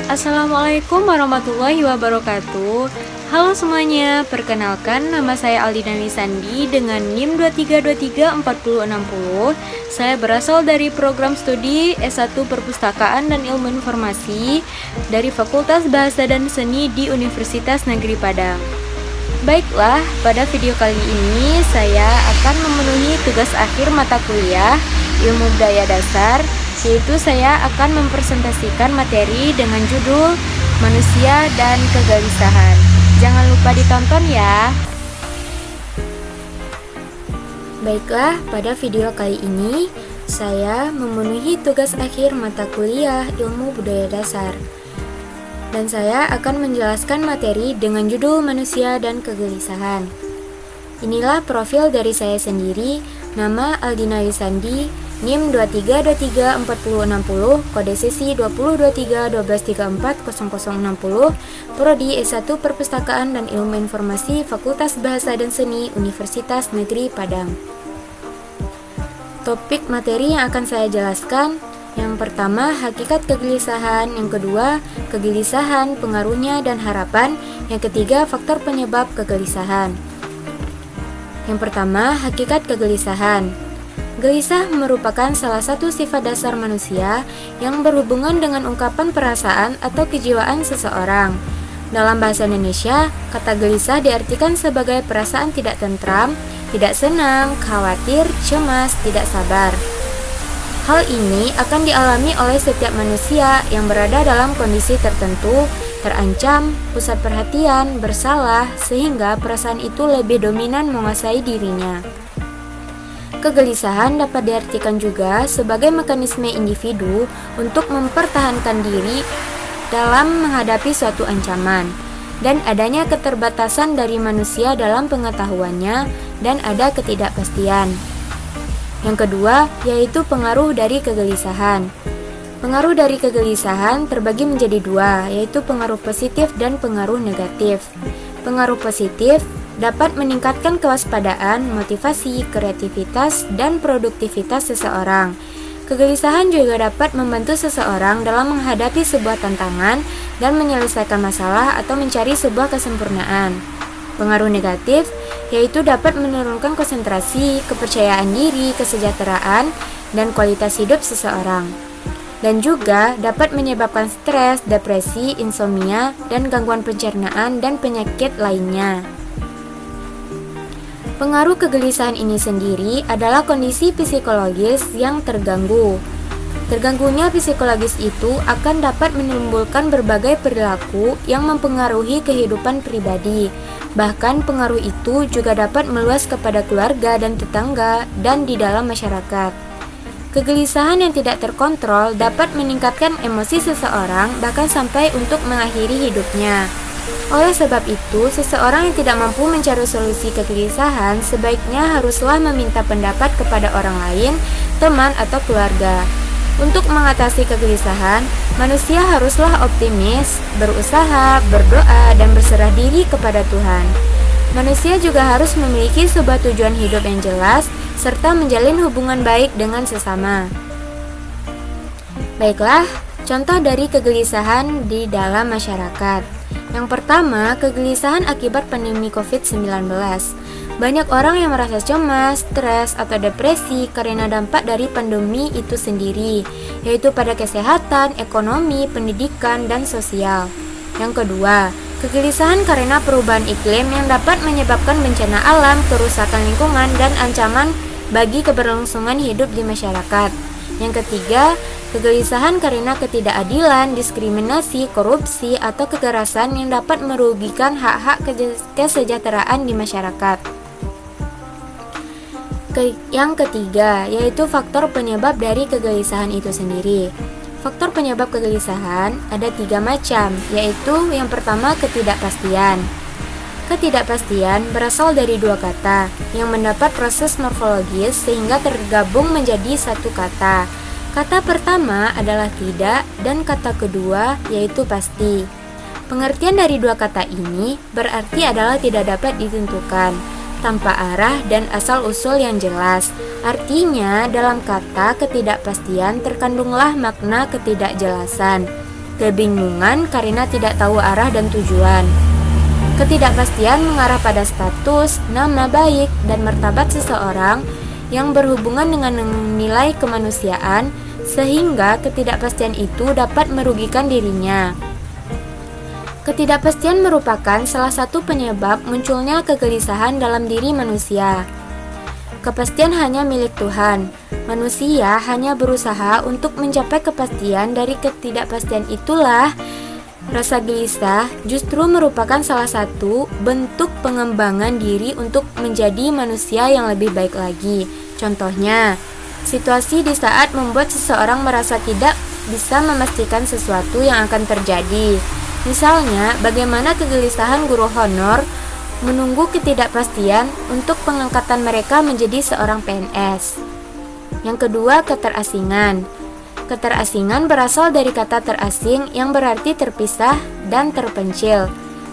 Assalamualaikum warahmatullahi wabarakatuh. Halo semuanya, perkenalkan nama saya Aldina Wisandi dengan NIM 23234060. Saya berasal dari program studi S1 Perpustakaan dan Ilmu Informasi dari Fakultas Bahasa dan Seni di Universitas Negeri Padang. Baiklah, pada video kali ini saya akan memenuhi tugas akhir mata kuliah Ilmu Budaya Dasar, yaitu saya akan mempresentasikan materi dengan judul Manusia dan Kegelisahan. Jangan lupa ditonton ya. Baiklah, pada video kali ini saya memenuhi tugas akhir mata kuliah Ilmu Budaya Dasar. Dan saya akan menjelaskan materi dengan judul Manusia dan Kegelisahan. Inilah profil dari saya sendiri, nama Aldina Wisandi, NIM 23234060, kode sesi 202312340060, Prodi S1 Perpustakaan dan Ilmu Informasi, Fakultas Bahasa dan Seni, Universitas Negeri Padang. Topik materi yang akan saya jelaskan, yang pertama, hakikat kegelisahan. Yang kedua, kegelisahan, pengaruhnya dan harapan. Yang ketiga, faktor penyebab kegelisahan. Yang pertama, hakikat kegelisahan. Gelisah merupakan salah satu sifat dasar manusia yang berhubungan dengan ungkapan perasaan atau kejiwaan seseorang. Dalam bahasa Indonesia, kata gelisah diartikan sebagai perasaan tidak tentram, tidak senang, khawatir, cemas, tidak sabar. Hal ini akan dialami oleh setiap manusia yang berada dalam kondisi tertentu, terancam, pusat perhatian, bersalah, sehingga perasaan itu lebih dominan menguasai dirinya. Kegelisahan dapat diartikan juga sebagai mekanisme individu untuk mempertahankan diri dalam menghadapi suatu ancaman, dan adanya keterbatasan dari manusia dalam pengetahuannya, dan ada ketidakpastian. Yang kedua, yaitu pengaruh dari kegelisahan. Pengaruh dari kegelisahan terbagi menjadi dua, yaitu pengaruh positif dan pengaruh negatif. Pengaruh positif dapat meningkatkan kewaspadaan, motivasi, kreativitas, dan produktivitas seseorang. Kegelisahan juga dapat membantu seseorang dalam menghadapi sebuah tantangan dan menyelesaikan masalah atau mencari sebuah kesempurnaan. Pengaruh negatif yaitu dapat menurunkan konsentrasi, kepercayaan diri, kesejahteraan, dan kualitas hidup seseorang. Dan juga dapat menyebabkan stres, depresi, insomnia, dan gangguan pencernaan dan penyakit lainnya. Pengaruh kegelisahan ini sendiri adalah kondisi psikologis yang terganggu. Terganggunya psikologis itu akan dapat menimbulkan berbagai perilaku yang mempengaruhi kehidupan pribadi. Bahkan pengaruh itu juga dapat meluas kepada keluarga dan tetangga dan di dalam masyarakat. Kegelisahan yang tidak terkontrol dapat meningkatkan emosi seseorang bahkan sampai untuk mengakhiri hidupnya. Oleh sebab itu, seseorang yang tidak mampu mencari solusi kegelisahan sebaiknya haruslah meminta pendapat kepada orang lain, teman atau keluarga. Untuk mengatasi kegelisahan, manusia haruslah optimis, berusaha, berdoa, dan berserah diri kepada Tuhan. Manusia juga harus memiliki sebuah tujuan hidup yang jelas, serta menjalin hubungan baik dengan sesama. Baiklah, contoh dari kegelisahan di dalam masyarakat. Yang pertama, kegelisahan akibat pandemi COVID-19. Banyak orang yang merasa cemas, stres, atau depresi karena dampak dari pandemi itu sendiri, yaitu pada kesehatan, ekonomi, pendidikan, dan sosial. Yang kedua, kegelisahan karena perubahan iklim yang dapat menyebabkan bencana alam, kerusakan lingkungan, dan ancaman bagi keberlangsungan hidup di masyarakat. Yang ketiga, kegelisahan karena ketidakadilan, diskriminasi, korupsi, atau kekerasan yang dapat merugikan hak-hak kesejahteraan di masyarakat. Yang ketiga, yaitu faktor penyebab dari kegelisahan itu sendiri. Faktor penyebab kegelisahan ada 3 macam, yaitu yang pertama ketidakpastian. Ketidakpastian berasal dari 2 kata yang mendapat proses morfologis sehingga tergabung menjadi satu kata. Kata pertama adalah tidak dan kata kedua yaitu pasti. Pengertian dari 2 kata ini berarti adalah tidak dapat ditentukan, tanpa arah dan asal-usul yang jelas. Artinya, dalam kata ketidakpastian terkandunglah makna ketidakjelasan. kebingungan karena tidak tahu arah dan tujuan. Ketidakpastian mengarah pada status, nama baik, dan martabat seseorang yang berhubungan dengan nilai kemanusiaan, sehingga ketidakpastian itu dapat merugikan dirinya. Ketidakpastian merupakan salah satu penyebab munculnya kegelisahan dalam diri manusia. Kepastian hanya milik Tuhan. Manusia hanya berusaha untuk mencapai kepastian. Dari ketidakpastian itulah rasa gelisah justru merupakan salah satu bentuk pengembangan diri untuk menjadi manusia yang lebih baik lagi. Contohnya, situasi di saat membuat seseorang merasa tidak bisa memastikan sesuatu yang akan terjadi. Misalnya, bagaimana kegelisahan guru honor menunggu ketidakpastian untuk pengangkatan mereka menjadi seorang PNS. Yang kedua, keterasingan. Keterasingan berasal dari kata terasing yang berarti terpisah dan terpencil.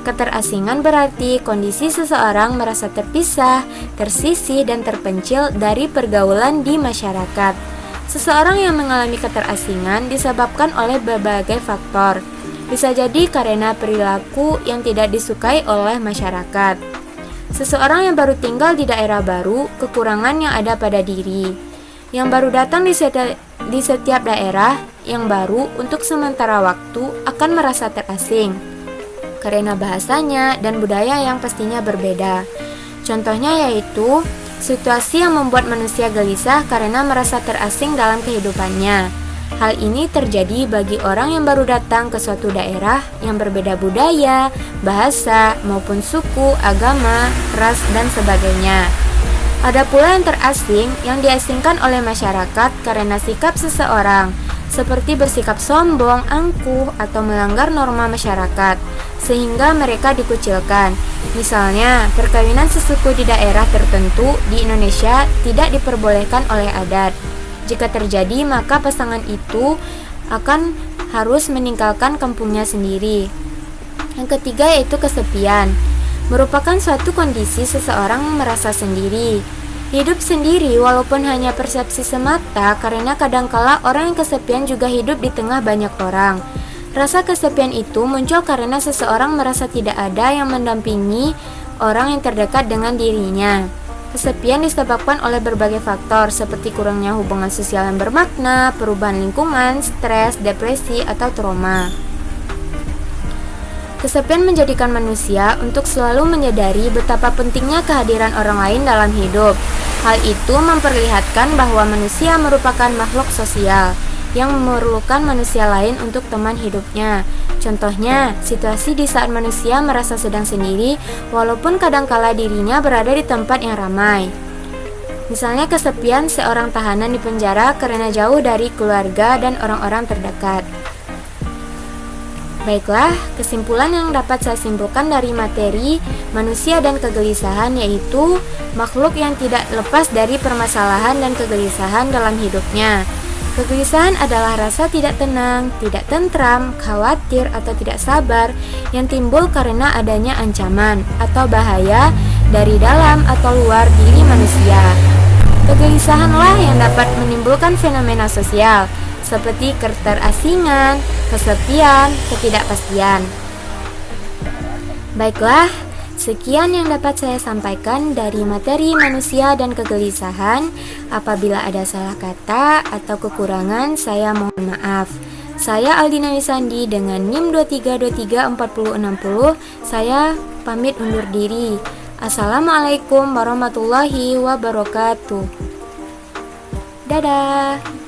Keterasingan berarti kondisi seseorang merasa terpisah, tersisih, dan terpencil dari pergaulan di masyarakat. Seseorang yang mengalami keterasingan disebabkan oleh berbagai faktor. Bisa jadi karena perilaku yang tidak disukai oleh masyarakat. Seseorang yang baru tinggal di daerah baru, kekurangan yang ada pada diri. Yang baru datang di setiap daerah yang baru untuk sementara waktu akan merasa terasing karena bahasanya dan budaya yang pastinya berbeda. Contohnya yaitu situasi yang membuat manusia gelisah karena merasa terasing dalam kehidupannya. Hal ini terjadi bagi orang yang baru datang ke suatu daerah yang berbeda budaya, bahasa, maupun suku, agama, ras, dan sebagainya. Ada pula yang terasing yang diasingkan oleh masyarakat karena sikap seseorang, seperti bersikap sombong, angkuh, atau melanggar norma masyarakat, sehingga mereka dikucilkan. Misalnya, perkawinan sesuku di daerah tertentu di Indonesia tidak diperbolehkan oleh adat. Jika terjadi, maka pasangan itu akan harus meninggalkan kampungnya sendiri. Yang ketiga yaitu kesepian. Merupakan suatu kondisi seseorang merasa sendiri. Hidup sendiri walaupun hanya persepsi semata, karena kadangkala orang yang kesepian juga hidup di tengah banyak orang. Rasa kesepian itu muncul karena seseorang merasa tidak ada yang mendampingi orang yang terdekat dengan dirinya. Kesepian disebabkan oleh berbagai faktor seperti kurangnya hubungan sosial yang bermakna, perubahan lingkungan, stres, depresi, atau trauma. Kesepian menjadikan manusia untuk selalu menyadari betapa pentingnya kehadiran orang lain dalam hidup. Hal itu memperlihatkan bahwa manusia merupakan makhluk sosial yang memerlukan manusia lain untuk teman hidupnya. Contohnya, situasi di saat manusia merasa sedang sendiri walaupun kadangkala dirinya berada di tempat yang ramai. Misalnya kesepian seorang tahanan di penjara karena jauh dari keluarga dan orang-orang terdekat. Baiklah, kesimpulan yang dapat saya simpulkan dari materi manusia dan kegelisahan yaitu makhluk yang tidak lepas dari permasalahan dan kegelisahan dalam hidupnya. Kegelisahan adalah rasa tidak tenang, tidak tentram, khawatir, atau tidak sabar yang timbul karena adanya ancaman atau bahaya dari dalam atau luar diri manusia. Kegelisahanlah yang dapat menimbulkan fenomena sosial seperti keterasingan, kesepian, ketidakpastian. Baiklah, sekian yang dapat saya sampaikan dari materi manusia dan kegelisahan. Apabila ada salah kata atau kekurangan, saya mohon maaf. Saya Aldina Wisandi dengan NIM 23234060. Saya pamit undur diri. Assalamualaikum warahmatullahi wabarakatuh. Dadah.